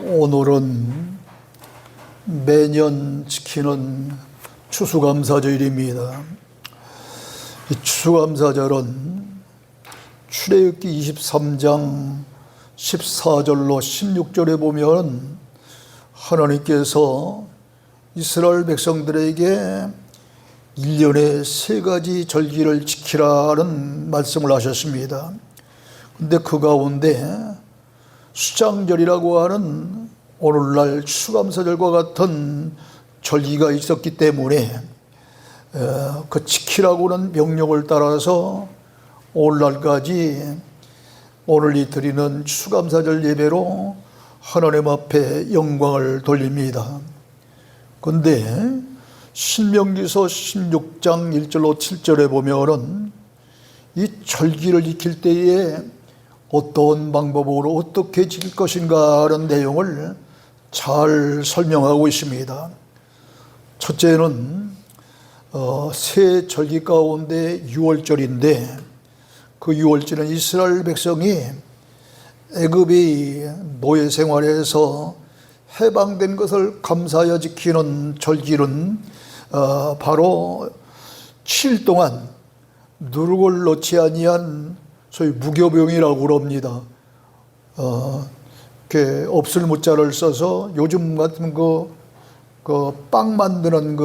오늘은 매년 지키는 추수감사절입니다. 이 추수감사절은 출애굽기 23장 14절로 16절에 보면 하나님께서 이스라엘 백성들에게 1년에 3가지 절기를 지키라는 말씀을 하셨습니다. 근데 그 가운데 수장절이라고 하는 오늘날 추수감사절과 같은 절기가 있었기 때문에 그 지키라고 하는 명령을 따라서 오늘날까지 오늘이 드리는 추수감사절 예배로 하나님 앞에 영광을 돌립니다. 그런데 신명기서 16장 1절로 7절에 보면은 이 절기를 지킬 때에 어떤 방법으로 어떻게 지킬 것인가 하는 내용을 잘 설명하고 있습니다. 첫째는 새 절기 가운데 유월절인데 그 유월절은 이스라엘 백성이 애굽의 노예 생활에서 해방된 것을 감사하여 지키는 절기는 바로 7일 동안 누룩을 넣지 아니한 소위 무교병이라고 그럽니다. 없을 무자를 써서 요즘 같은 빵 만드는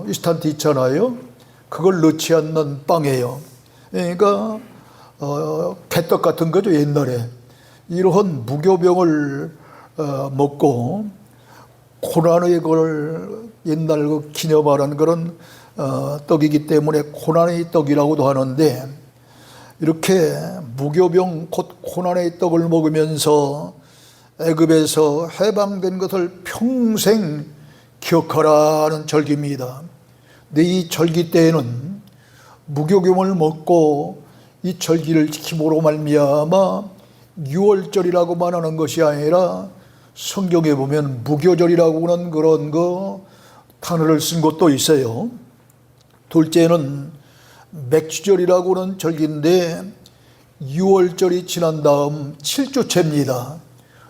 인스턴트 있잖아요. 그걸 넣지 않는 빵이에요. 그러니까 개떡 같은 거죠, 옛날에. 이러한 무교병을 먹고 고난의 걸 옛날 기념하는 그런 떡이기 때문에 고난의 떡이라고도 하는데, 이렇게 무교병 곧 고난의 떡을 먹으면서 애굽에서 해방된 것을 평생 기억하라는 절기입니다. 근데 이 절기 때에는 무교병을 먹고 이 절기를 지킴으로 말미암아 유월절이라고만 하는 것이 아니라 성경에 보면 무교절이라고 하는 그런 단어를 쓴 것도 있어요. 둘째는 맥주절이라고 하는 절기인데 6월절이 지난 다음 7주째입니다.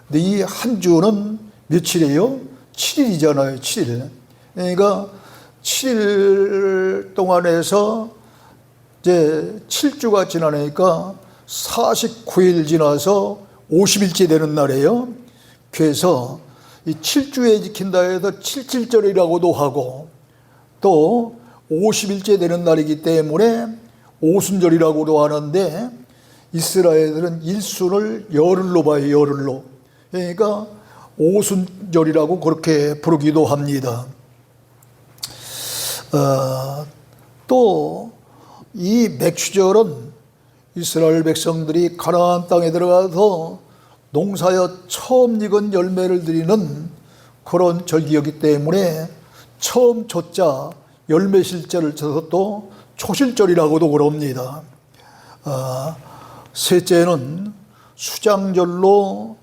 근데 이 한 주는 며칠이에요? 7일이잖아요. 7일. 그러니까 7일 동안에서 이제 7주가 지나니까 49일 지나서 50일째 되는 날이에요. 그래서 이 7주에 지킨다 해서 77절이라고도 하고 또 50일째 되는 날이기 때문에 오순절이라고도 하는데, 이스라엘들은 일순을 열흘로 봐요. 열흘로. 그러니까 오순절이라고 그렇게 부르기도 합니다. 또 이 맥주절은 이스라엘 백성들이 가나안 땅에 들어가서 농사여 처음 익은 열매를 드리는 그런 절기였기 때문에 처음 초자 열매실절을 쳐서 또 초실절이라고도 그럽니다. 셋째는 수장절로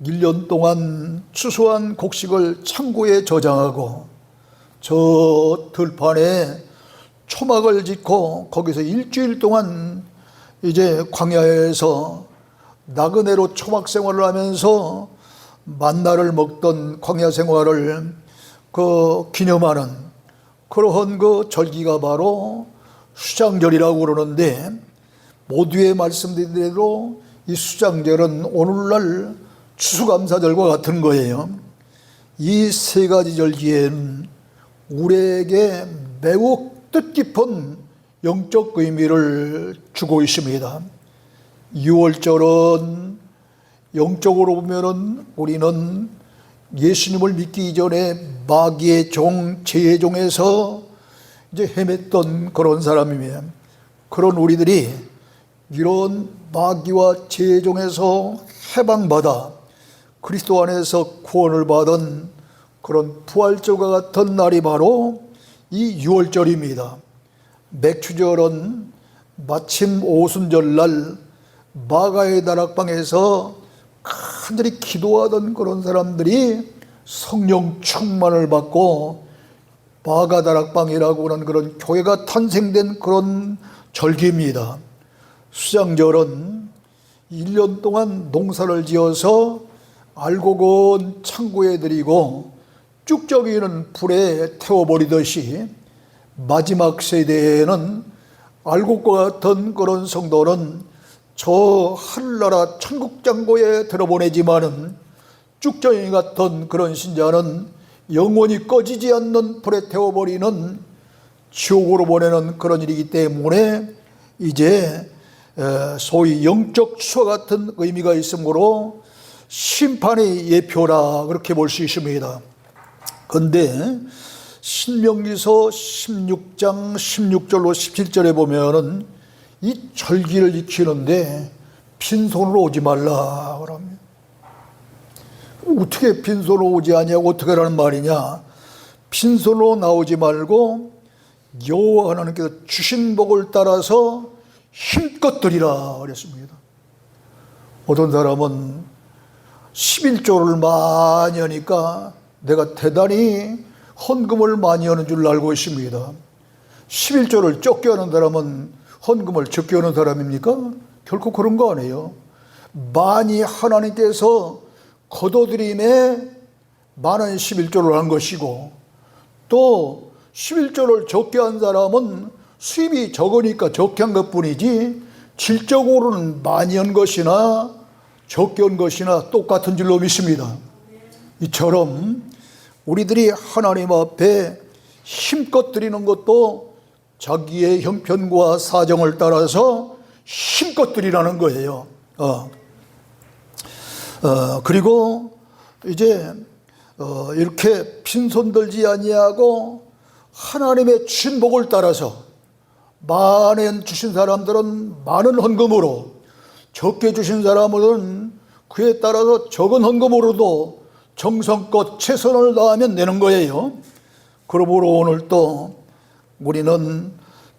1년 동안 추수한 곡식을 창고에 저장하고 저 들판에 초막을 짓고 거기서 일주일 동안 이제 광야에서 나그네로 초막 생활을 하면서 만나를 먹던 광야 생활을 기념하는 그러한 절기가 바로 수장절이라고 그러는데, 모두의 말씀드린 대로 이 수장절은 오늘날 추수감사절과 같은 거예요. 이 3가지 절기에는 우리에게 매우 뜻깊은 영적 의미를 주고 있습니다. 6월절은 영적으로 보면은 우리는 예수님을 믿기 이전에 마귀의 종, 죄의 종에서 이제 헤맸던 그런 사람이며, 그런 우리들이 이런 마귀와 죄의 종에서 해방받아 그리스도 안에서 구원을 받은 그런 부활절과 같은 날이 바로 이 6월절입니다. 맥주절은 마침 오순절날 마가의 다락방에서 간절히 기도하던 그런 사람들이 성령 충만을 받고 마가 다락방이라고 하는 그런 교회가 탄생된 그런 절기입니다. 수장절은 1년 동안 농사를 지어서 알곡은 창고에 들이고 쭉정이는 불에 태워버리듯이 마지막 세대에는 알곡과 같은 그런 성도는 저 하늘나라 천국장고에 들어보내지만은 쭉정이 같은 그런 신자는 영원히 꺼지지 않는 불에 태워버리는 지옥으로 보내는 그런 일이기 때문에 이제 소위 영적 추와 같은 의미가 있으므로 심판의 예표라 그렇게 볼 수 있습니다. 그런데 신명기서 16장 16절로 17절에 보면은 이 절기를 지키는데 빈손으로 오지 말라 그럽니다. 어떻게 빈손으로 오지 아니하고 어떻게 하라는 말이냐? 빈손으로 나오지 말고 여호와 하나님께서 주신 복을 따라서 힘껏 드리라 그랬습니다. 어떤 사람은 11조를 많이 하니까 내가 대단히 헌금을 많이 하는 줄 알고 있습니다. 11조를 적게 하는 사람은 헌금을 적게 하는 사람입니까? 결코 그런 거 아니에요. 많이 하나님께서 거둬들임에 많은 11조를 한 것이고, 또 11조를 적게 한 사람은 수입이 적으니까 적게 한 것뿐이지 질적으로는 많이 한 것이나 적게 한 것이나 똑같은 줄로 믿습니다. 이처럼 우리들이 하나님 앞에 힘껏 드리는 것도 자기의 형편과 사정을 따라서 힘껏 드리라는 거예요. 그리고 이제 이렇게 빈손 들지 아니하고 하나님의 주신 복을 따라서 많은 주신 사람들은 많은 헌금으로, 적게 주신 사람은 그에 따라서 적은 헌금으로도 정성껏 최선을 다하면 되는 거예요. 그러므로 오늘 또 우리는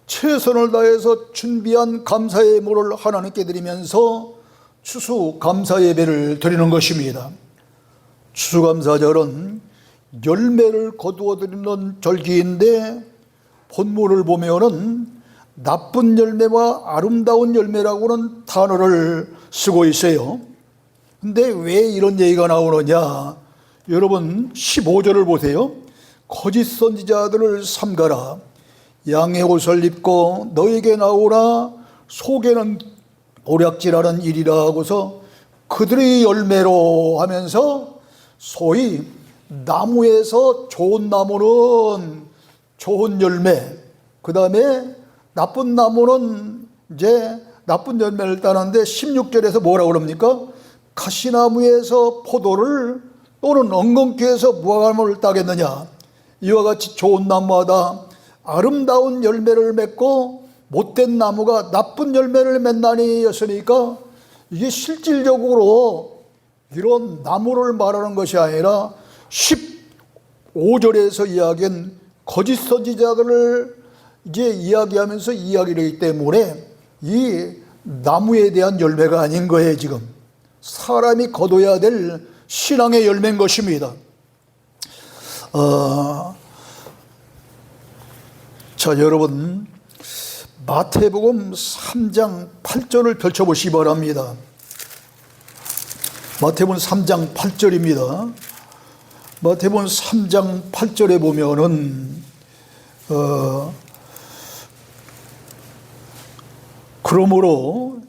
최선을 다해서 준비한 감사의 예물을 하나님께 드리면서 추수 감사 예배를 드리는 것입니다. 추수감사절은 열매를 거두어 드리는 절기인데 본문을 보면은 나쁜 열매와 아름다운 열매라고는 단어를 쓰고 있어요. 근데 왜 이런 얘기가 나오느냐? 여러분 15절을 보세요. 거짓 선지자들을 삼가라. 양의 옷을 입고 너에게 나오라. 속에는 오략질하는 일이라 하고서 그들의 열매로 하면서 소위 나무에서 좋은 나무는 좋은 열매, 그 다음에 나쁜 나무는 이제 나쁜 열매를 따는데 16절에서 뭐라고 그럽니까? 가시나무에서 포도를 또는 엉겅퀴에서 무화과를 따겠느냐? 이와 같이 좋은 나무마다 아름다운 열매를 맺고 못된 나무가 나쁜 열매를 맺나니 였으니까 이게 실질적으로 이런 나무를 말하는 것이 아니라 15절에서 이야기한 거짓 선지자들을 이제 이야기하면서 이야기를 하기 때문에 이 나무에 대한 열매가 아닌 거예요. 지금 사람이 거둬야 될 신앙의 열매인 것입니다. 자, 여러분 마태복음 3장 8절을 펼쳐보시기 바랍니다. 마태복음 3장 8절입니다. 마태복음 3장 8절에 보면은 그러므로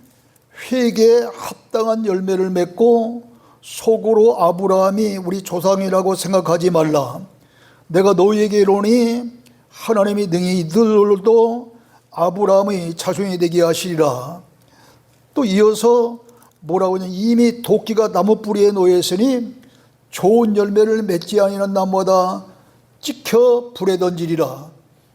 회개에 합당한 열매를 맺고 속으로 아브라함이 우리 조상이라고 생각하지 말라. 내가 너희에게 이르노니 하나님이 능히 이들도 아브라함의 자손이 되게 하시리라. 또 이어서 뭐라고 하냐? 이미 도끼가 나무 뿌리에 놓여 있으니 좋은 열매를 맺지 아니하는 나무마다 찍혀 불에 던지리라.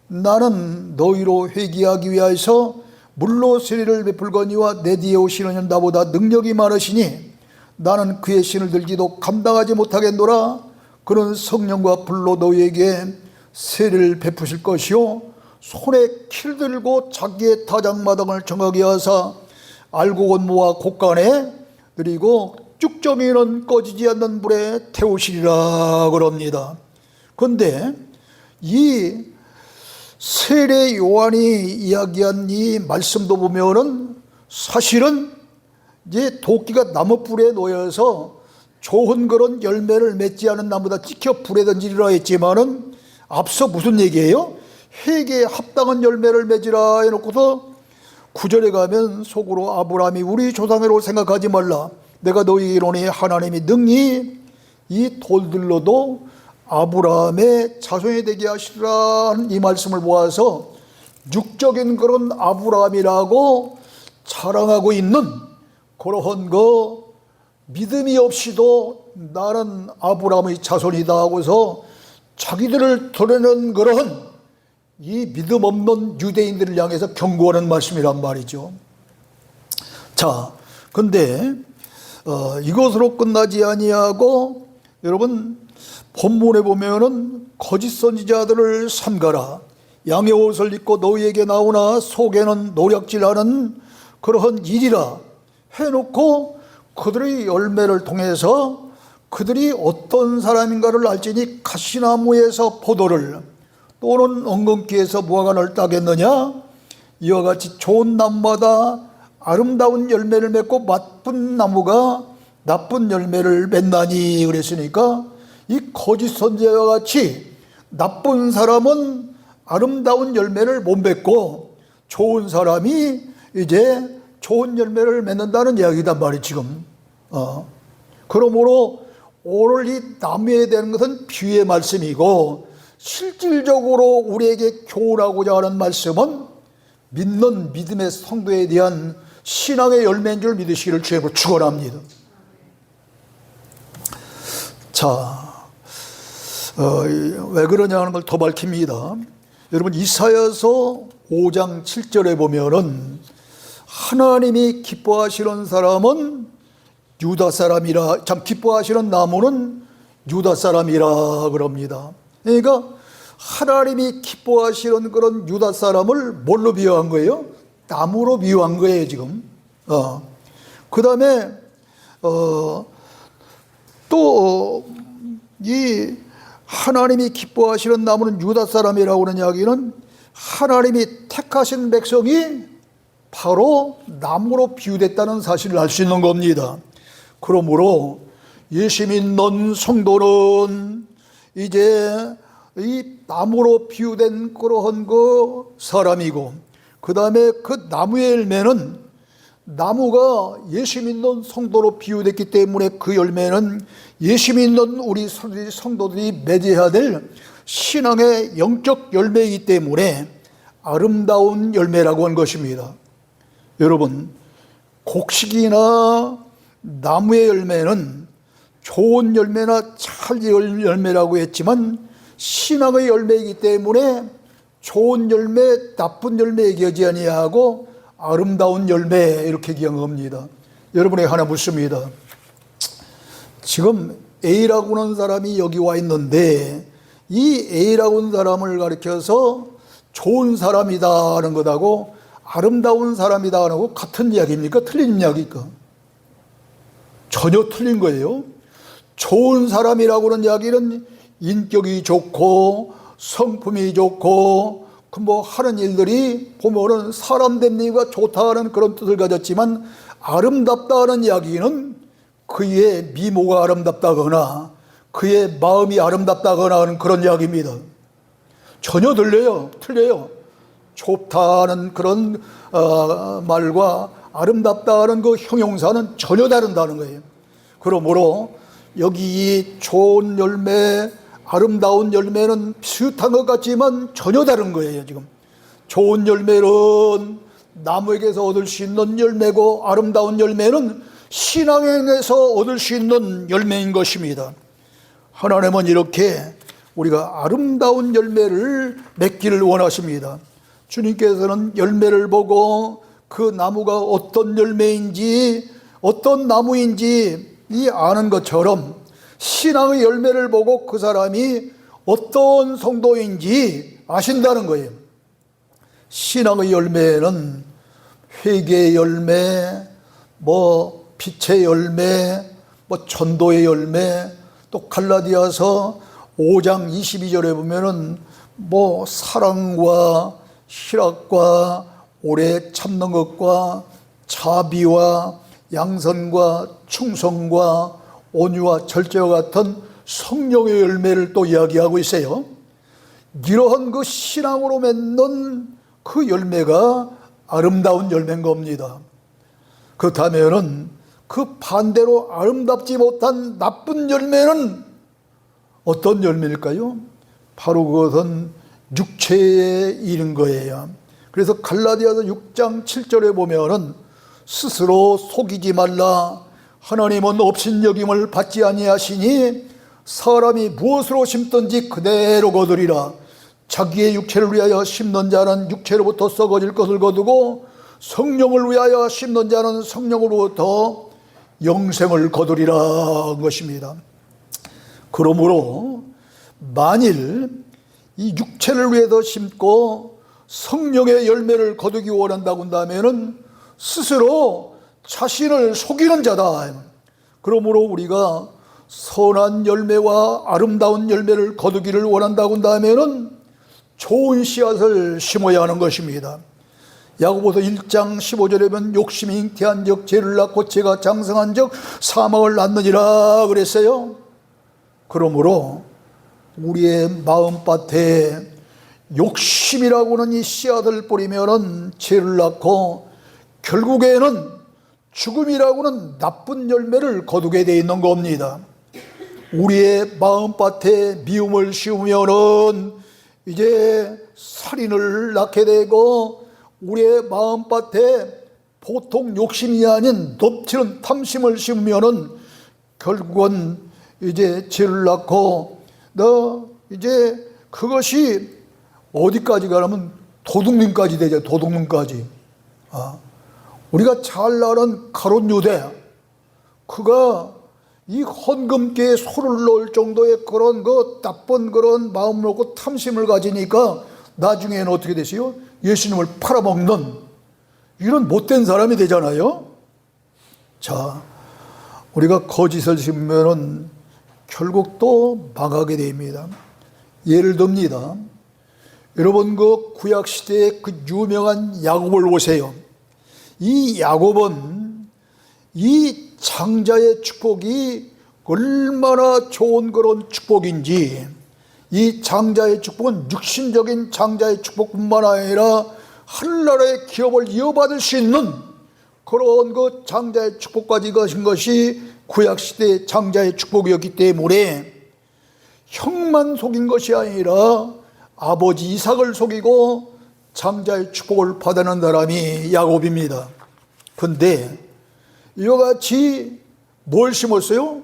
나는 너희로 회개하기 위하여서 물로 세례를 베풀거니와 내 뒤에 오시는 이는 나보다 능력이 많으시니 나는 그의 신을 들지도 감당하지 못하겠노라. 그는 성령과 불로 너희에게 세례를 베푸실 것이요 손에 키를 들고 자기의 타작마당을 정하게 하사 알곡은 모아 곳간에 그리고 쭉정이는 꺼지지 않는 불에 태우시리라 그럽니다. 그런데 이 세례 요한이 이야기한 이 말씀도 보면은 사실은 이제 도끼가 나무 뿔에 놓여서 좋은 그런 열매를 맺지 않은 나무다 찍혀 불에 던지리라 했지만은 앞서 무슨 얘기예요? 회개에 합당한 열매를 맺으라 해놓고서 9절에 가면 속으로 아브라함이 우리 조상으로 생각하지 말라. 내가 너희에게 이르노니 하나님이 능히 이 돌들로도 아브라함의 자손이 되게 하시리라 하는 이 말씀을 모아서 육적인 그런 아브라함이라고 자랑하고 있는 그러한 그 믿음이 없이도 나는 아브라함의 자손이다 하고서 자기들을 드러내는 그러한 이 믿음 없는 유대인들을 향해서 경고하는 말씀이란 말이죠. 자, 근데 이것으로 끝나지 아니하고 여러분 본문에 보면은 거짓 선지자들을 삼가라. 양의 옷을 입고 너희에게 나오나 속에는 노략질하는 그러한 일이라 해놓고 그들의 열매를 통해서 그들이 어떤 사람인가를 알지니 가시나무에서 포도를 또는 엉겅퀴에서 무화과를 따겠느냐. 이와 같이 좋은 나무마다 아름다운 열매를 맺고 나쁜 나무가 나쁜 열매를 맺나니 그랬으니까 이 거짓 선지자와 같이 나쁜 사람은 아름다운 열매를 못 맺고 좋은 사람이 이제 좋은 열매를 맺는다는 이야기단 말이에요 지금. 그러므로 오늘 이 나무에 대한 것은 비유의 말씀이고 실질적으로 우리에게 교훈하고자 하는 말씀은 믿는 믿음의 성도에 대한 신앙의 열매인 줄 믿으시기를 주님으로 축원합니다. 자, 왜 그러냐 하는 걸 더 밝힙니다. 여러분 이사야서 5장 7절에 보면은 하나님이 기뻐하시는 사람은 유다 사람이라, 참 기뻐하시는 나무는 유다 사람이라 그럽니다. 그러니까 하나님이 기뻐하시는 그런 유다 사람을 뭘로 비유한 거예요? 나무로 비유한 거예요 지금. 그 다음에 또 이 하나님이 기뻐하시는 나무는 유다 사람이라고 하는 이야기는 하나님이 택하신 백성이 바로 나무로 비유됐다는 사실을 알 수 있는 겁니다. 그러므로 예수 믿는 성도는 이제 이 나무로 비유된 그러한 그 사람이고, 그 다음에 그 나무의 열매는 나무가 예수 믿는 성도로 비유됐기 때문에 그 열매는 예수 믿는 우리 성도들이 맺어야 될 신앙의 영적 열매이기 때문에 아름다운 열매라고 한 것입니다. 여러분, 곡식이나 나무의 열매는 좋은 열매나 잘 열매라고 했지만 신앙의 열매이기 때문에 좋은 열매, 나쁜 열매 얘기하지 아니하고 아름다운 열매 이렇게 얘기한 겁니다. 여러분에게 하나 묻습니다. 지금 A라고 하는 사람이 여기 와 있는데 이 A라고 하는 사람을 가리켜서 좋은 사람이다 하는 것하고 아름다운 사람이다 하는 거 같은 이야기입니까? 틀린 이야기입니까? 전혀 틀린 거예요. 좋은 사람이라고 하는 이야기는 인격이 좋고 성품이 좋고 뭐 하는 일들이 보면은 사람 됩니까 좋다는 그런 뜻을 가졌지만 아름답다는 이야기는 그의 미모가 아름답다거나 그의 마음이 아름답다거나 하는 그런 이야기입니다. 전혀 틀려요. 좋다는 그런 말과 아름답다는 그 형용사는 전혀 다른다는 거예요. 그러므로 여기 이 좋은 열매, 아름다운 열매는 비슷한 것 같지만 전혀 다른 거예요. 지금 좋은 열매는 나무에게서 얻을 수 있는 열매고 아름다운 열매는 신앙에서 얻을 수 있는 열매인 것입니다. 하나님은 이렇게 우리가 아름다운 열매를 맺기를 원하십니다. 주님께서는 열매를 보고 그 나무가 어떤 열매인지 어떤 나무인지 아는 것처럼 신앙의 열매를 보고 그 사람이 어떤 성도인지 아신다는 거예요. 신앙의 열매는 회개의 열매, 뭐 빛의 열매, 뭐 전도의 열매, 또 갈라디아서 5장 22절에 보면은 뭐 사랑과 희락과 오래 참는 것과 자비와 양선과 충성과 온유와 절제와 같은 성령의 열매를 또 이야기하고 있어요. 이러한 그 신앙으로 맺는 그 열매가 아름다운 열매인 겁니다. 그렇다면은 그 반대로 아름답지 못한 나쁜 열매는 어떤 열매일까요? 바로 그것은 육체의 일인 거예요. 그래서 갈라디아서 6장 7절에 보면은 스스로 속이지 말라. 하나님은 업신여김을 받지 아니하시니 사람이 무엇으로 심든지 그대로 거두리라. 자기의 육체를 위하여 심는 자는 육체로부터 썩어질 것을 거두고 성령을 위하여 심는 자는 성령으로부터 영생을 거두리라 것입니다. 그러므로 만일 이 육체를 위해서 심고 성령의 열매를 거두기 원한다고 한다면은 스스로 자신을 속이는 자다. 그러므로 우리가 선한 열매와 아름다운 열매를 거두기를 원한다고 한다면은 좋은 씨앗을 심어야 하는 것입니다. 야고보서 1장 15절에 보면 욕심이 잉태한 적 죄를 낳고 죄가 장성한 적 사망을 낳느니라 그랬어요. 그러므로 우리의 마음밭에 욕심이라고는 이 씨앗을 뿌리면은 죄를 낳고 결국에는 죽음이라고는 나쁜 열매를 거두게 돼 있는 겁니다. 우리의 마음밭에 미움을 심으면은 이제 살인을 낳게 되고, 우리의 마음밭에 보통 욕심이 아닌 넘치는 탐심을 심으면은 결국은 이제 죄를 낳고, 이제 그것이 어디까지 가냐면 도둑님까지 되죠. 도둑님까지. 우리가 잘 아는 가룟 유대, 그가 이 헌금계에 소를 넣을 정도의 그런 나쁜 그런 마음을 놓고 탐심을 가지니까 나중에는 어떻게 되세요? 예수님을 팔아먹는 이런 못된 사람이 되잖아요. 자, 우리가 거짓을 심으면은 결국 또 망하게 됩니다. 예를 듭니다. 여러분, 그 구약 시대의 그 유명한 야곱을 보세요. 이 야곱은 이 장자의 축복이 얼마나 좋은 그런 축복인지, 이 장자의 축복은 육신적인 장자의 축복뿐만 아니라 하늘나라의 기업을 이어받을 수 있는 그런 그 장자의 축복까지 가신 것이 구약시대의 장자의 축복이었기 때문에 형만 속인 것이 아니라 아버지 이삭을 속이고 장자의 축복을 받아낸 사람이 야곱입니다. 그런데 이와 같이 뭘 심었어요?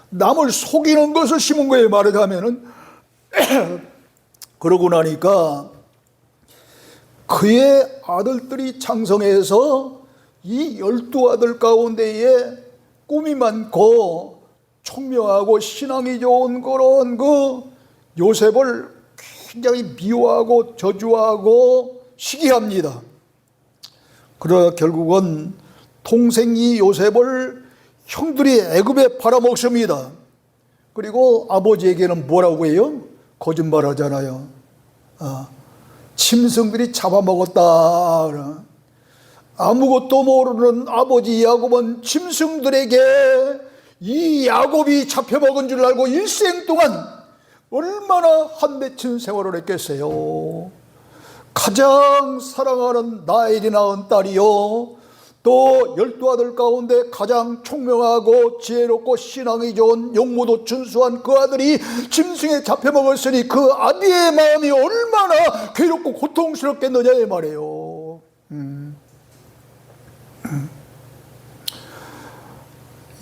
남을 속이는 것을 심은 거예요, 말하자면은. 그러고 나니까 그의 아들들이 장성해서 이 12아들 가운데에 꿈이 많고 총명하고 신앙이 좋은 그런 그 요셉을 굉장히 미워하고 저주하고 시기합니다. 그러다 결국은 동생이 요셉을 형들이 애굽에 팔아먹습니다. 그리고 아버지에게는 뭐라고 해요? 거짓말하잖아요. 짐승들이 잡아먹었다. 아무것도 모르는 아버지 야곱은 짐승들에게 이 야곱이 잡혀먹은 줄 알고 일생 동안 얼마나 한맺힌 세월을 했겠어요. 가장 사랑하는 라헬이 낳은 딸이요, 또 12아들 가운데 가장 총명하고 지혜롭고 신앙이 좋은 용모도 준수한 그 아들이 짐승에 잡혀먹었으니 그 아비의 마음이 얼마나 괴롭고 고통스럽겠느냐 이 말이에요.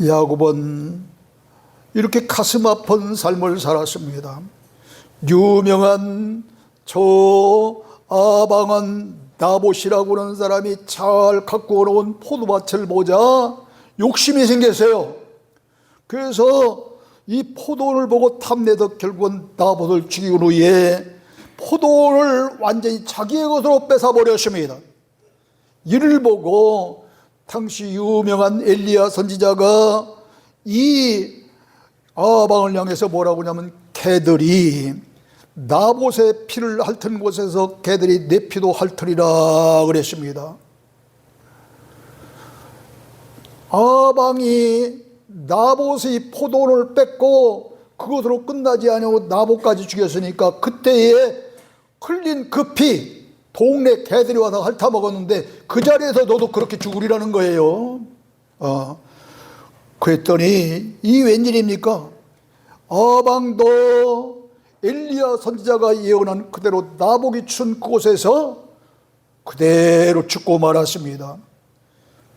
야곱은 이렇게 가슴 아픈 삶을 살았습니다. 유명한 저 아방은 나봇이라고 하는 사람이 잘 갖고 온 포도밭을 보자 욕심이 생겼어요. 그래서 이 포도를 보고 탐내서 결국은 나봇을 죽이고 후에 포도를 완전히 자기의 것으로 뺏어버렸습니다. 이를 보고 당시 유명한 엘리야 선지자가 이 아방을 향해서 뭐라고 하냐면, 개들이 나봇의 피를 핥은 곳에서 개들이 내 피도 핥으리라 그랬습니다. 아방이 나봇의 포도를 뺏고 그것으로 끝나지 아니하고 나봇까지 죽였으니까 그때에 흘린 그 피 동네 개들이 와서 핥아먹었는데 그 자리에서 너도 그렇게 죽으리라는 거예요. 그랬더니 이 웬일입니까? 아방도 엘리야 선지자가 예언한 그대로 나복이 춘 그곳에서 그대로 죽고 말았습니다.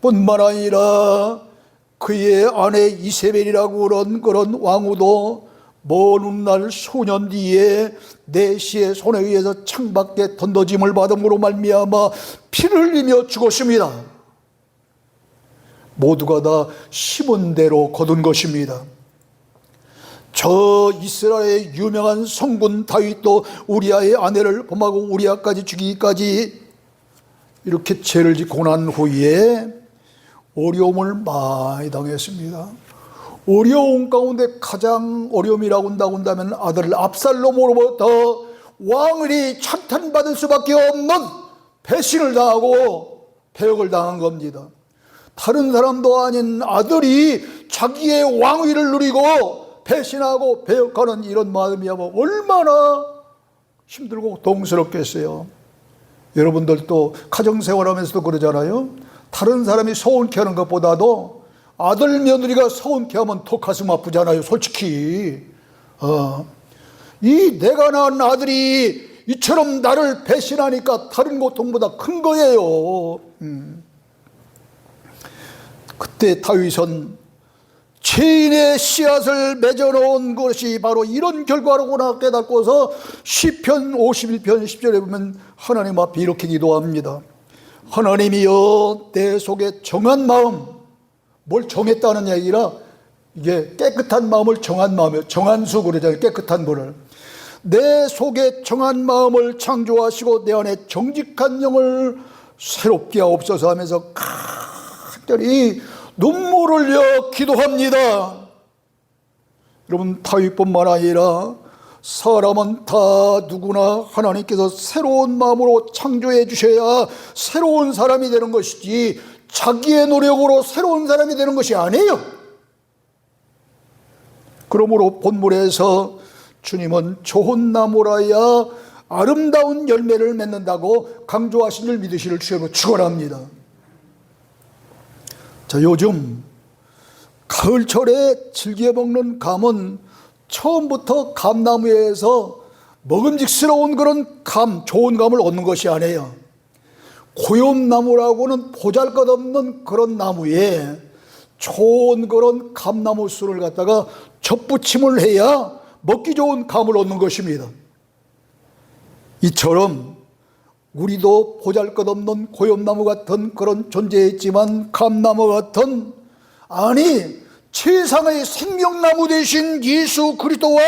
뿐만 아니라 그의 아내 이세벨이라고 그런 왕후도 먼 훗날 수년 뒤에 내시의 손에 의해서 창밖에 던져짐을 받음으로 말미암아 피를 흘리며 죽었습니다. 모두가 다 심은 대로 거둔 것입니다. 저 이스라엘의 유명한 성군 다윗도 우리아의 아내를 범하고 우리아까지 죽이기까지 이렇게 죄를 짓고 난 후에 어려움을 많이 당했습니다. 어려움 가운데 가장 어려움이라고 한다면 아들 압살롬으로부터 왕위 찬탄받을 수밖에 없는 배신을 당하고 배역을 당한 겁니다. 다른 사람도 아닌 아들이 자기의 왕위를 누리고 배신하고 배역하는 이런 마음이야말로 얼마나 힘들고 고통스럽겠어요. 여러분들도 가정생활하면서도 그러잖아요. 다른 사람이 서운케 하는 것보다도 아들 며느리가 서운케 하면 더 가슴 아프잖아요. 솔직히 이 내가 낳은 아들이 이처럼 나를 배신하니까 다른 고통보다 큰 거예요. 그때 다윗은 죄인의 씨앗을 맺어놓은 것이 바로 이런 결과로구나 깨닫고서 시편 51편 10절에 보면 하나님 앞에 이렇게 기도합니다. 하나님이여 내 속에 정한 마음, 뭘 정했다는 얘기라 이게 깨끗한 마음을 정한 마음이에요. 정한수 그러잖아요. 깨끗한 분을. 내 속에 정한 마음을 창조하시고 내 안에 정직한 영을 새롭게 하옵소서 하면서 간절히 눈물을 흘려 기도합니다. 여러분, 다윗뿐만 아니라 사람은 다 누구나 하나님께서 새로운 마음으로 창조해 주셔야 새로운 사람이 되는 것이지 자기의 노력으로 새로운 사람이 되는 것이 아니에요. 그러므로 본문에서 주님은 좋은 나무라야 아름다운 열매를 맺는다고 강조하신 줄 믿으시를 주여로 축원합니다. 자, 요즘 가을철에 즐겨 먹는 감은 처음부터 감나무에서 먹음직스러운 그런 감, 좋은 감을 얻는 것이 아니에요. 고염나무라고는 보잘것없는 그런 나무에 좋은 그런 감나무 술을 갖다가 접붙임을 해야 먹기 좋은 감을 얻는 것입니다. 이처럼 우리도 보잘것없는 고염나무 같은 그런 존재였지만 감나무 같은, 아니 세상의 생명나무 되신 예수 그리스도와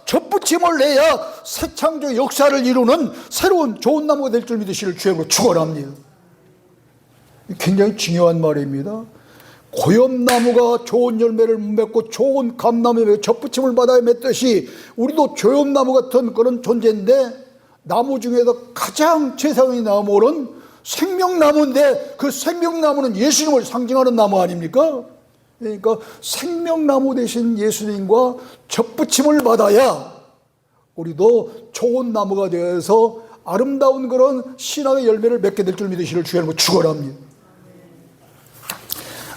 접붙임을 해야 새 창조 역사를 이루는 새로운 좋은 나무가 될 줄 믿으시를 주님으로 축원합니다. 굉장히 중요한 말입니다. 고염나무가 좋은 열매를 맺고 좋은 감나무에 접붙임을 받아야 맺듯이 우리도 조염나무 같은 그런 존재인데, 나무 중에서 가장 최상의 나무는 생명나무인데 그 생명나무는 예수님을 상징하는 나무 아닙니까? 그러니까 생명나무 되신 예수님과 접붙임을 받아야 우리도 좋은 나무가 되어서 아름다운 그런 신앙의 열매를 맺게 될 줄 믿으시를 주님으로 축원합니다.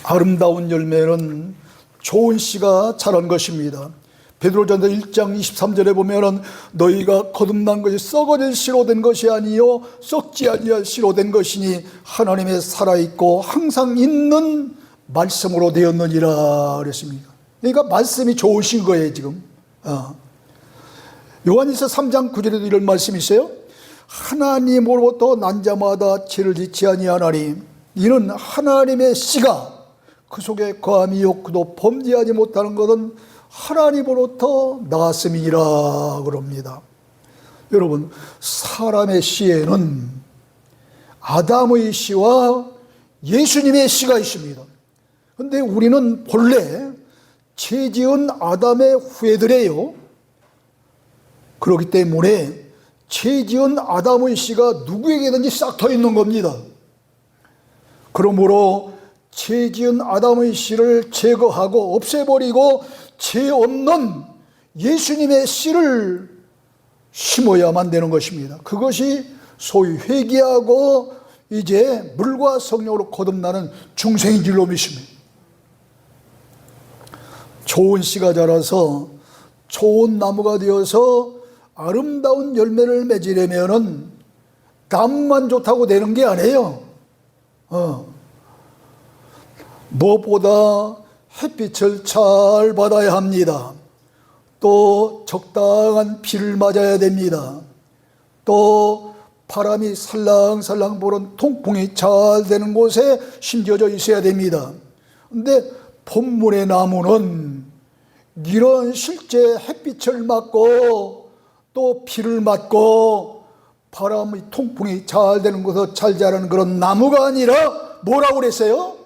아름다운 열매는 좋은 씨가 자란 것입니다. 베드로전서 1장 23절에 보면은 너희가 거듭난 것이 썩어질 씨로 된 것이 아니요 썩지 아니할 씨로 된 것이니 하나님의 살아있고 항상 있는 말씀으로 되었느니라 그랬습니다. 그러니까 말씀이 좋으신 거예요 지금. 요한일서 3장 9절에도 이런 말씀이 있어요. 하나님으로부터 난 자마다 죄를 짓지 아니하나니 이는 하나님의 씨가 그 속에 거함이요 그도 범죄하지 못하는 것은 하나님으로부터 나왔음이니라 그럽니다. 여러분, 사람의 씨에는 아담의 씨와 예수님의 씨가 있습니다. 그런데 우리는 본래 죄 지은 아담의 후예들이에요. 그렇기 때문에 죄 지은 아담의 씨가 누구에게든지 싹 터 있는 겁니다. 그러므로 죄 지은 아담의 씨를 제거하고 없애버리고 죄 없는 예수님의 씨를 심어야만 되는 것입니다. 그것이 소위 회개하고 이제 물과 성령으로 거듭나는 중생인 줄로 믿습니다. 좋은 씨가 자라서 좋은 나무가 되어서 아름다운 열매를 맺으려면은 나무만 좋다고 되는 게 아니에요. 무엇보다 햇빛을 잘 받아야 합니다. 또 적당한 비를 맞아야 됩니다. 또 바람이 살랑살랑 부는 통풍이 잘 되는 곳에 심겨져 있어야 됩니다. 근데 본문의 나무는 이런 실제 햇빛을 맞고 또 비를 맞고 바람의 통풍이 잘 되는 곳에서 잘 자라는 그런 나무가 아니라 뭐라고 그랬어요?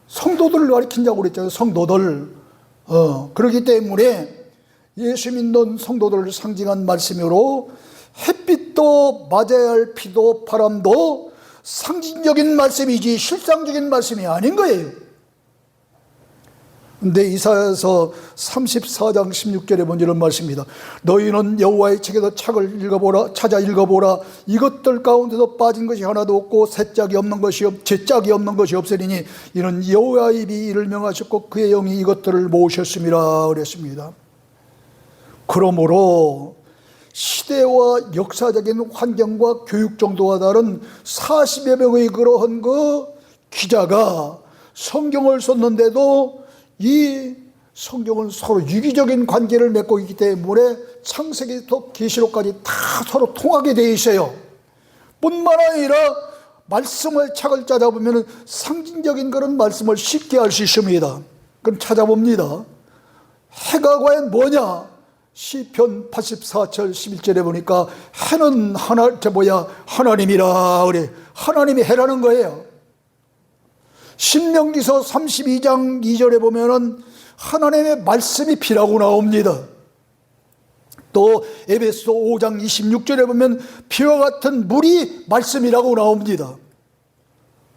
성도들을 가리킨다고 그랬잖아요. 성도들. 그렇기 때문에 예수 믿는 성도들을 상징한 말씀으로 햇빛도 맞아야 할 비도 바람도 상징적인 말씀이지 실상적인 말씀이 아닌 거예요. 근데 이사야서 34장 16절에 먼저 이런 말씀입니다. 너희는 여호와의 책에서 책을 읽어보라, 찾아 읽어보라. 이것들 가운데서 빠진 것이 하나도 없고 제짝이 없는 것이 없으리니 이는 여호와의 입이 이를 명하셨고 그의 영이 이것들을 모으셨음이라 그랬습니다. 그러므로 시대와 역사적인 환경과 교육 정도와 다른 40여 명의 그러한 그 기자가 성경을 썼는데도 이 성경은 서로 유기적인 관계를 맺고 있기 때문에 창세기부터 계시록까지 다 서로 통하게 되어 있어요. 뿐만 아니라 말씀을 책을 찾아보면 상징적인 그런 말씀을 쉽게 알 수 있습니다. 그럼 찾아봅니다. 해가 과연 뭐냐? 시편 84절 11절에 보니까 해는 하나님이라 그래. 하나님이 해라는 거예요. 신명기서 32장 2절에 보면은 하나님의 말씀이 비라고 나옵니다. 또 에베소 5장 26절에 보면 비와 같은 물이 말씀이라고 나옵니다.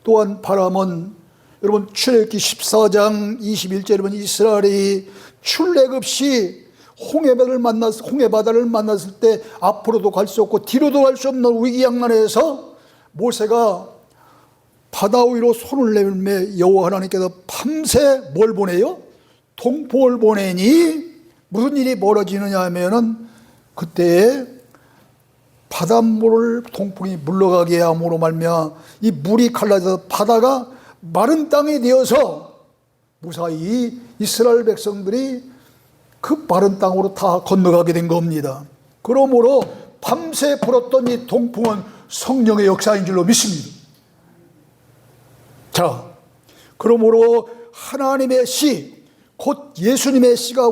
또한 바람은 여러분 출애굽기 14장 21절에 보면 이스라엘이 출애굽 없이 홍해바다를 만났을 때 앞으로도 갈 수 없고 뒤로도 갈 수 없는 위기양난에서 모세가 바다 위로 손을 내밀며 여호와 하나님께서 밤새 뭘 보내요? 동풍을 보내니 무슨 일이 벌어지느냐 하면은 그때에 바닷물을 동풍이 물러가게 함으로 말미암아 이 물이 갈라져서 바다가 마른 땅이 되어서 무사히 이스라엘 백성들이 그 마른 땅으로 다 건너가게 된 겁니다. 그러므로 밤새 불었던 이 동풍은 성령의 역사인 줄로 믿습니다. 자, 그러므로 하나님의 씨, 곧 예수님의 씨가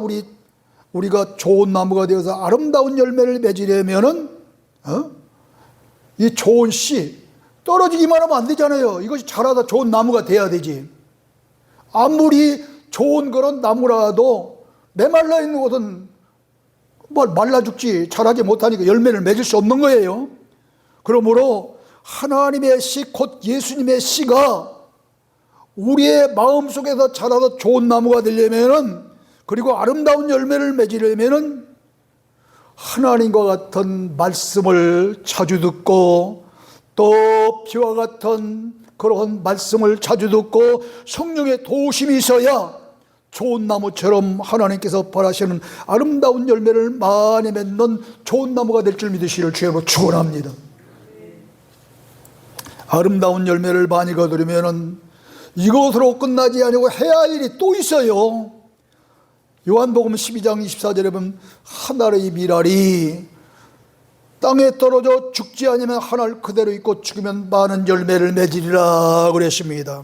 우리가 좋은 나무가 되어서 아름다운 열매를 맺으려면은 이 좋은 씨 떨어지기만 하면 안 되잖아요. 이것이 자라다 좋은 나무가 돼야 되지. 아무리 좋은 그런 나무라도 메말라 있는 곳은 말라 죽지 자라지 못하니까 열매를 맺을 수 없는 거예요. 그러므로 하나님의 씨, 곧 예수님의 씨가 우리의 마음속에서 자라서 좋은 나무가 되려면은, 그리고 아름다운 열매를 맺으려면은 하나님과 같은 말씀을 자주 듣고 또 비와 같은 그런 말씀을 자주 듣고 성령의 도우심이 있어야 좋은 나무처럼 하나님께서 바라시는 아름다운 열매를 많이 맺는 좋은 나무가 될 줄 믿으시기를 주님으로 축원합니다. 아름다운 열매를 많이 거두려면 이것으로 끝나지 아니고 해야 할 일이 또 있어요. 요한복음 12장 24절에 보면 한 알의 밀알이 땅에 떨어져 죽지 않으면 한 알 그대로 있고 죽으면 많은 열매를 맺으리라 그랬습니다.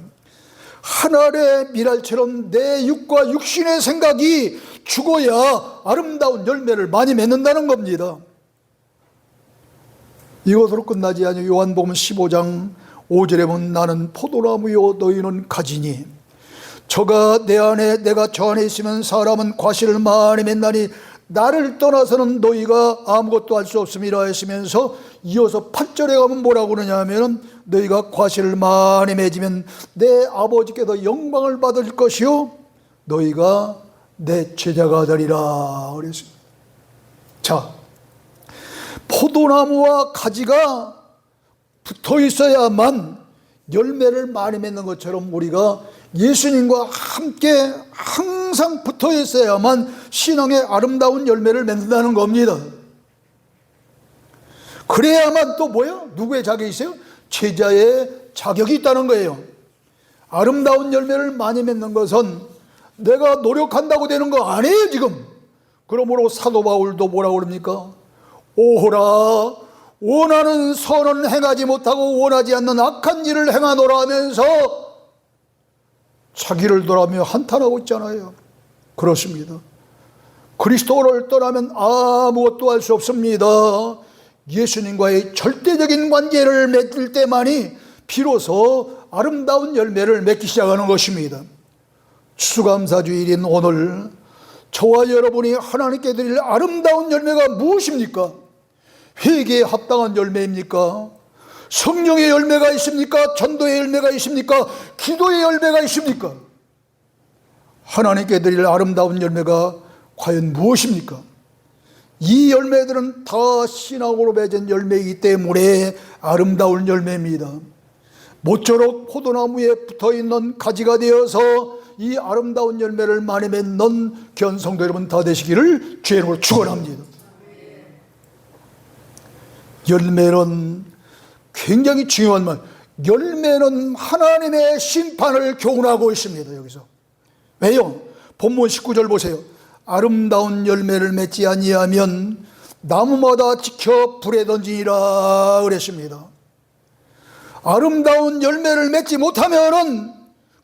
한 알의 밀알처럼 내 육과 육신의 생각이 죽어야 아름다운 열매를 많이 맺는다는 겁니다. 이것으로 끝나지 아니고 요한복음 15장 5절에 보면 나는 포도나무요 너희는 가지니 저가 내 안에 내가 저 안에 있으면 사람은 과실을 많이 맺나니 나를 떠나서는 너희가 아무것도 할 수 없음이라 했으면서 이어서 8절에 가면 뭐라고 그러냐 하면은 너희가 과실을 많이 맺으면 내 아버지께서 영광을 받을 것이요 너희가 내 제자가 되리라 그랬습니다. 자, 포도나무와 가지가 붙어 있어야만 열매를 많이 맺는 것처럼 우리가 예수님과 함께 항상 붙어 있어야만 신앙의 아름다운 열매를 맺는다는 겁니다. 그래야만 또 뭐예요? 누구의 자격이 있어요? 제자의 자격이 있다는 거예요. 아름다운 열매를 많이 맺는 것은 내가 노력한다고 되는 거 아니에요 지금. 그러므로 사도 바울도 뭐라고 그럽니까? 오호라 원하는 선은 행하지 못하고 원하지 않는 악한 일을 행하노라 하면서 자기를 돌아보며 한탄하고 있잖아요. 그렇습니다. 그리스도를 떠나면 아무것도 할 수 없습니다. 예수님과의 절대적인 관계를 맺을 때만이 비로소 아름다운 열매를 맺기 시작하는 것입니다. 추수감사주일인 오늘 저와 여러분이 하나님께 드릴 아름다운 열매가 무엇입니까? 회개에 합당한 열매입니까? 성령의 열매가 있습니까? 전도의 열매가 있습니까? 기도의 열매가 있습니까? 하나님께 드릴 아름다운 열매가 과연 무엇입니까? 이 열매들은 다 신앙으로 맺은 열매이기 때문에 아름다운 열매입니다. 모쪼록 포도나무에 붙어있는 가지가 되어서 이 아름다운 열매를 많이 맺는 귀한 성도 여러분 다 되시기를 주의 이름으로 축원합니다. 열매는 굉장히 중요한 말. 열매는 하나님의 심판을 교훈하고 있습니다. 여기서 왜요? 본문 19절 보세요. 아름다운 열매를 맺지 아니하면 나무마다 지켜 불에 던지니라 그랬습니다. 아름다운 열매를 맺지 못하면은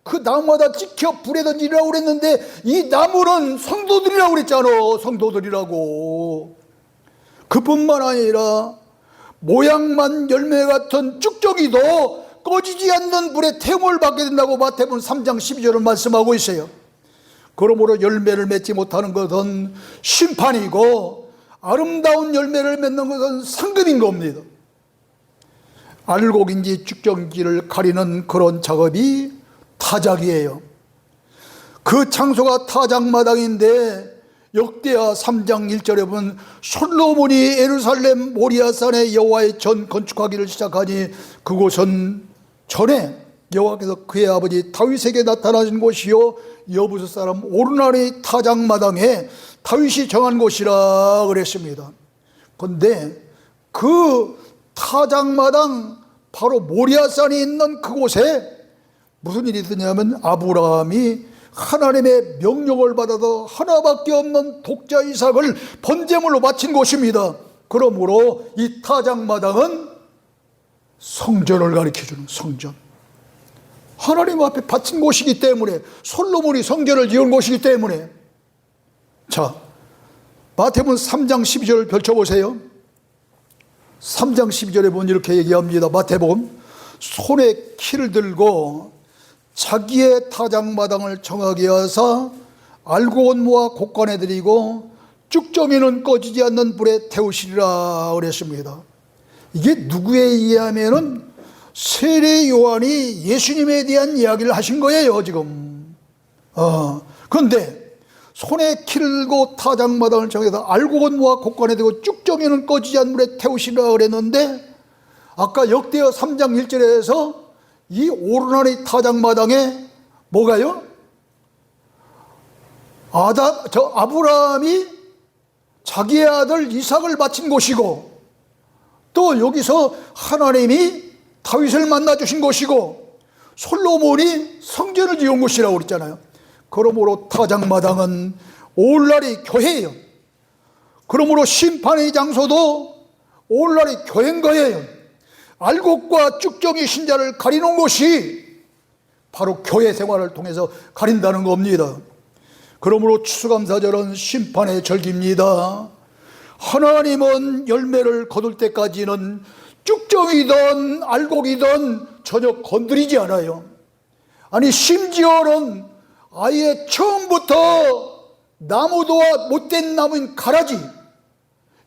그 나무마다 지켜 불에 던지라고 그랬는데 이 나무는 성도들이라고 그랬잖아. 성도들이라고. 그뿐만 아니라 모양만 열매 같은 쭉정이도 꺼지지 않는 불에 태움을 받게 된다고 마태복음 3장 12절을 말씀하고 있어요. 그러므로 열매를 맺지 못하는 것은 심판이고 아름다운 열매를 맺는 것은 상급인 겁니다. 알곡인지 쭉정인지를 가리는 그런 작업이 타작이에요. 그 장소가 타작마당인데 역대하 3장 1절에 보면 솔로몬이 예루살렘 모리아산에 여호와의 전 건축하기를 시작하니 그곳은 전에 여호와께서 그의 아버지 다윗에게 나타나신 곳이요 여부스 사람 오르나리 타작마당에 다윗이 정한 곳이라 그랬습니다. 그런데 그 타작마당 바로 모리아산이 있는 그곳에 무슨 일이 있었냐면 아브라함이 하나님의 명령을 받아서 하나밖에 없는 독자 이삭을 번제물로 바친 곳입니다. 그러므로 이 타작마당은 성전을 가리켜주는 성전, 하나님 앞에 바친 곳이기 때문에, 솔로몬이 성전을 지은 곳이기 때문에. 자, 마태복음 3장 12절을 펼쳐보세요. 3장 12절에 보면 이렇게 얘기합니다. 마태복음 손에 키를 들고 자기의 타작마당을 정하게 하사 알곡온무와 곡간에 드리고 쭉정이는 꺼지지 않는 불에 태우시리라 그랬습니다. 이게 누구에 의하면은 세례 요한이 예수님에 대한 이야기를 하신 거예요 지금. 그런데 손에 키를 들고 타작마당을 정해서 알곡온무와 곡간에 드리고 쭉정이는 꺼지지 않는 불에 태우시리라 그랬는데 아까 역대하 3장 1절에서 이 오르나리 타작마당에 뭐가요? 아브라함이 자기의 아들 이삭을 바친 곳이고, 또 여기서 하나님이 다윗을 만나 주신 곳이고, 솔로몬이 성전을 지은 곳이라고 그랬잖아요. 그러므로 타작마당은 오늘날이 교회예요. 그러므로 심판의 장소도 오늘날이 교회인 거예요. 알곡과 쭉정이 신자를 가리는 곳이 바로 교회 생활을 통해서 가린다는 겁니다. 그러므로 추수감사절은 심판의 절기입니다. 하나님은 열매를 거둘 때까지는 쭉정이든 알곡이든 전혀 건드리지 않아요. 아니 심지어는 아예 처음부터 나무도와 못된 나무인 가라지,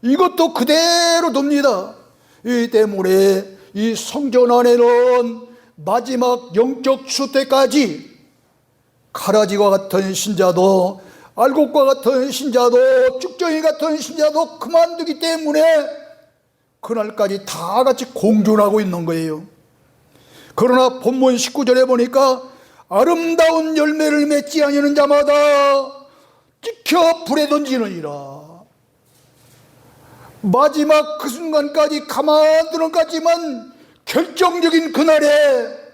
이것도 그대로 둡니다. 이 때문에 이 성전 안에는 마지막 영적 수태까지 가라지와 같은 신자도, 알곡과 같은 신자도, 쭉정이 같은 신자도 그만두기 때문에 그날까지 다 같이 공존하고 있는 거예요. 그러나 본문 19절에 보니까 아름다운 열매를 맺지 아니하는 자마다 찍혀 불에 던지느니라. 마지막 그 순간까지 가만두는 까지만 결정적인 그날에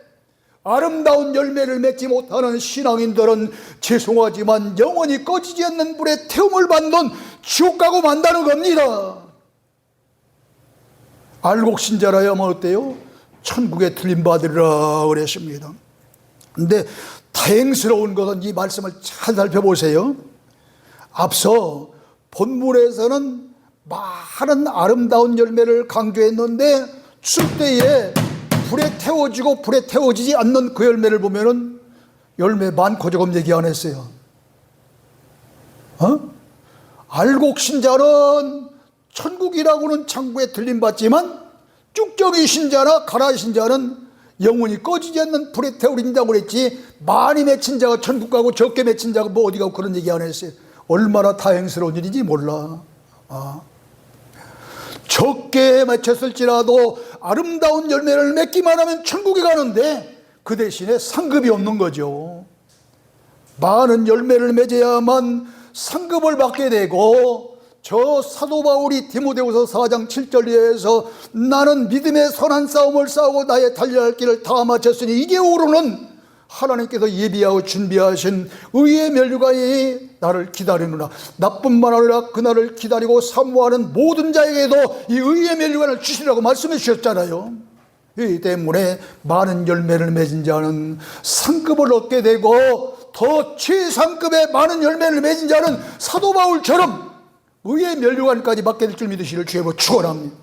아름다운 열매를 맺지 못하는 신앙인들은 죄송하지만 영원히 꺼지지 않는 불에 태움을 받는 지옥 가고 만다는 겁니다. 알곡신자라야만 어때요? 천국에 들림받으리라 그랬습니다. 근데 다행스러운 것은 이 말씀을 잘 살펴보세요. 앞서 본문에서는 많은 아름다운 열매를 강조했는데 출대에 불에 태워지고 불에 태워지지 않는 그 열매를 보면은 열매 많고 조금 얘기 안 했어요. 알곡신자는 천국이라고는 창고에 들림받지만 쭉정이 신자나 가라 신자는 영원히 꺼지지 않는 불에 태우린다고 그랬지, 많이 맺힌 자가 천국 가고 적게 맺힌 자가 뭐 어디 가고 그런 얘기 안 했어요. 얼마나 다행스러운 일인지 몰라. 적게 맺혔을지라도 아름다운 열매를 맺기만 하면 천국에 가는데 그 대신에 상급이 없는 거죠. 많은 열매를 맺어야만 상급을 받게 되고, 저 사도 바울이 디모데후서 4장 7절에서 나는 믿음의 선한 싸움을 싸우고 나의 달려야 할 길을 다 마쳤으니 이제 오르는 하나님께서 예비하고 준비하신 의의 면류관이 나를 기다리느라. 나뿐만 아니라 그날을 기다리고 사모하는 모든 자에게도 이 의의 면류관을 주시라고 말씀해 주셨잖아요. 이 때문에 많은 열매를 맺은 자는 상급을 얻게 되고, 더 최상급의 많은 열매를 맺은 자는 사도 바울처럼 의의 면류관까지 받게 될 줄 믿으시기를 주여 축원합니다.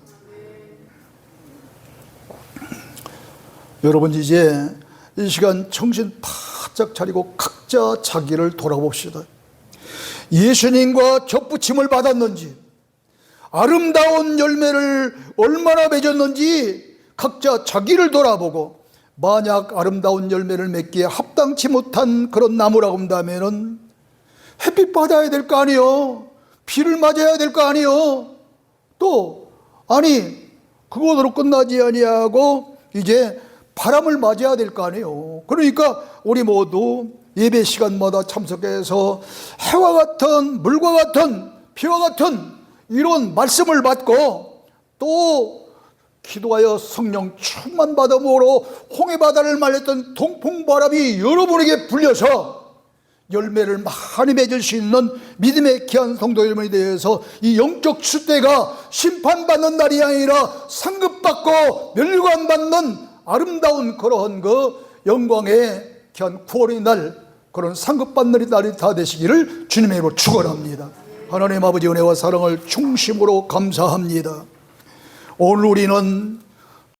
여러분, 이제 이 시간 정신 바짝 차리고 각자 자기를 돌아봅시다. 예수님과 접붙임을 받았는지, 아름다운 열매를 얼마나 맺었는지 각자 자기를 돌아보고, 만약 아름다운 열매를 맺기에 합당치 못한 그런 나무라고 한다면 햇빛 받아야 될 거 아니요, 비를 맞아야 될 거 아니요, 또 아니 그것으로 끝나지 아니하고 이제 바람을 맞아야 될 거 아니에요. 그러니까 우리 모두 예배 시간마다 참석해서 해와 같은, 물과 같은, 비와 같은 이런 말씀을 받고, 또 기도하여 성령 충만 받음으로 홍해바다를 말렸던 동풍바람이 여러분에게 불려서 열매를 많이 맺을 수 있는 믿음의 귀한 성도 여러분에 대해서 이 영적 출대가 심판받는 날이 아니라 상급받고 면류관 받는 아름다운 그러한 그 영광의 귀한 9월의 날, 그런 상급받는 날이 다 되시기를 주님의 이름으로 축원합니다. 하나님 아버지 은혜와 사랑을 중심으로 감사합니다. 오늘 우리는